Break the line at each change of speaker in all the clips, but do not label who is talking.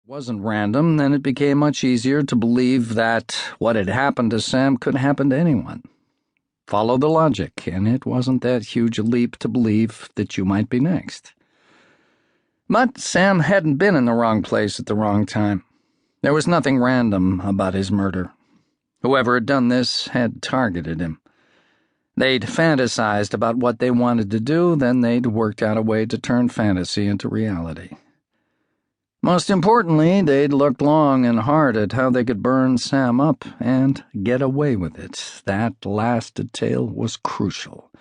Wasn't random, then it became much easier to believe that what had happened to Sam could happen to anyone. Follow the logic, and it wasn't that huge a leap to believe that you might be next. But Sam hadn't been in the wrong place at the wrong time. There was nothing random about his murder. Whoever had done this had targeted him. They'd fantasized about what they wanted to do, then they'd worked out a way to turn fantasy into reality. Most importantly, they'd looked long and hard at how they could burn Sam up and get away with it. That last detail was crucial.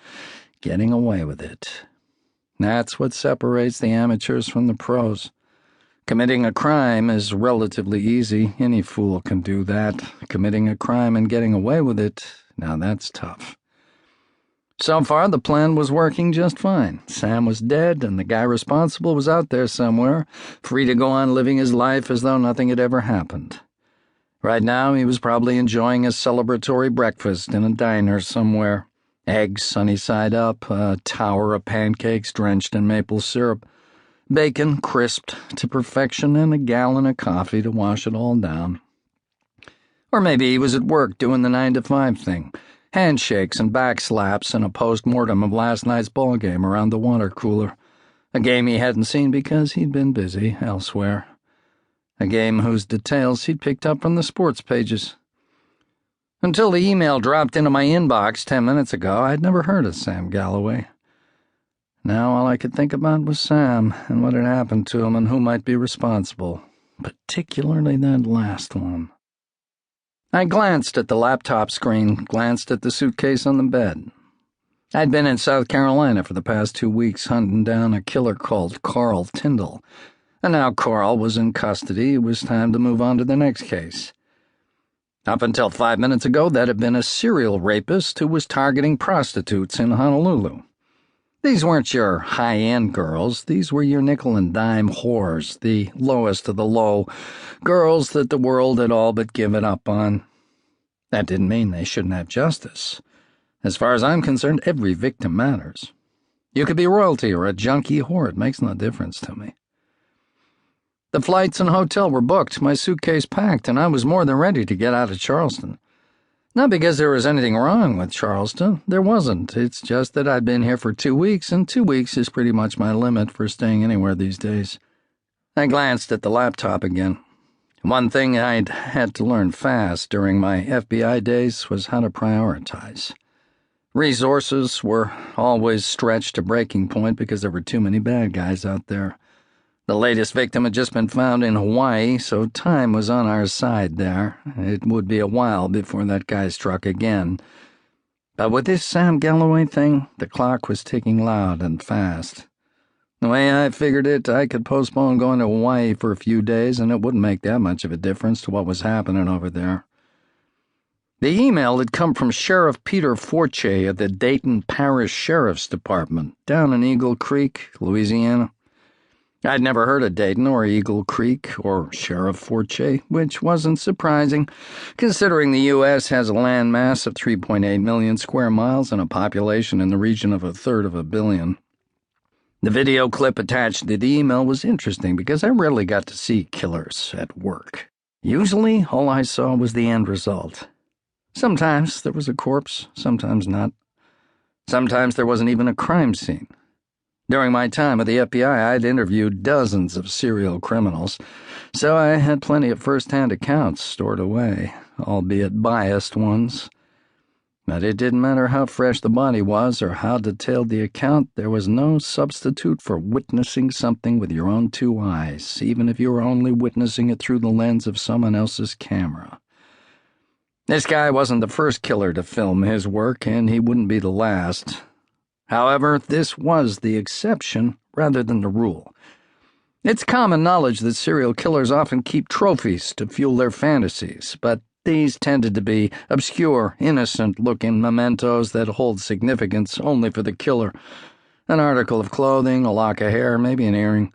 Getting away with it. That's what separates the amateurs from the pros. Committing a crime is relatively easy. Any fool can do that. Committing a crime and getting away with it, now that's tough. So far, the plan was working just fine. Sam was dead, and the guy responsible was out there somewhere, free to go on living his life as though nothing had ever happened. Right now, he was probably enjoying a celebratory breakfast in a diner somewhere. Eggs sunny side up, a tower of pancakes drenched in maple syrup, bacon crisped to perfection, and a gallon of coffee to wash it all down. Or maybe he was at work doing the 9-to-5 thing. Handshakes and back slaps and a post-mortem of last night's ball game around the water cooler. A game he hadn't seen because he'd been busy elsewhere. A game whose details he'd picked up from the sports pages. Until the email dropped into my inbox 10 minutes ago, I'd never heard of Sam Galloway. Now all I could think about was Sam and what had happened to him and who might be responsible, particularly that last one. I glanced at the laptop screen, glanced at the suitcase on the bed. I'd been in South Carolina for the past 2 weeks hunting down a killer called Carl Tyndall, and now Carl was in custody. It was time to move on to the next case. Up until 5 minutes ago, that had been a serial rapist who was targeting prostitutes in Honolulu. These weren't your high-end girls. These were your nickel-and-dime whores, the lowest of the low, girls that the world had all but given up on. That didn't mean they shouldn't have justice. As far as I'm concerned, every victim matters. You could be royalty or a junkie whore. It makes no difference to me. The flights and hotel were booked, my suitcase packed, and I was more than ready to get out of Charleston. Not because there was anything wrong with Charleston. There wasn't. It's just that I'd been here for 2 weeks, and 2 weeks is pretty much my limit for staying anywhere these days. I glanced at the laptop again. One thing I'd had to learn fast during my FBI days was how to prioritize. Resources were always stretched to breaking point because there were too many bad guys out there. The latest victim had just been found in Hawaii, so time was on our side there. It would be a while before that guy struck again. But with this Sam Galloway thing, the clock was ticking loud and fast. The way I figured it, I could postpone going to Hawaii for a few days, and it wouldn't make that much of a difference to what was happening over there. The email had come from Sheriff Peter Forche of the Dayton Parish Sheriff's Department, down in Eagle Creek, Louisiana. I'd never heard of Dayton or Eagle Creek or Sheriff Forche, which wasn't surprising, considering the U.S. has a land mass of 3.8 million square miles and a population in the region of 1/3 billion. The video clip attached to the email was interesting because I rarely got to see killers at work. Usually, all I saw was the end result. Sometimes there was a corpse, sometimes not. Sometimes there wasn't even a crime scene. During my time with the FBI, I'd interviewed dozens of serial criminals, so I had plenty of first-hand accounts stored away, albeit biased ones. But it didn't matter how fresh the body was or how detailed the account, there was no substitute for witnessing something with your own 2 eyes, even if you were only witnessing it through the lens of someone else's camera. This guy wasn't the first killer to film his work, and he wouldn't be the last. However, this was the exception rather than the rule. It's common knowledge that serial killers often keep trophies to fuel their fantasies, but these tended to be obscure, innocent-looking mementos that hold significance only for the killer. An article of clothing, a lock of hair, maybe an earring.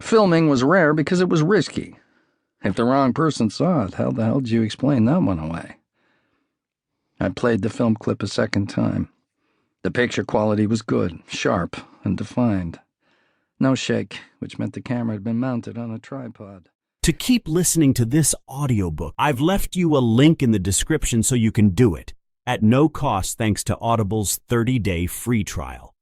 Filming was rare because it was risky. If the wrong person saw it, how the hell did you explain that one away? I played the film clip a second time. The picture quality was good, sharp, and defined. No shake, which meant the camera had been mounted on a tripod.
To keep listening to this audiobook, I've left you a link in the description so you can do it at no cost thanks to Audible's 30-day free trial.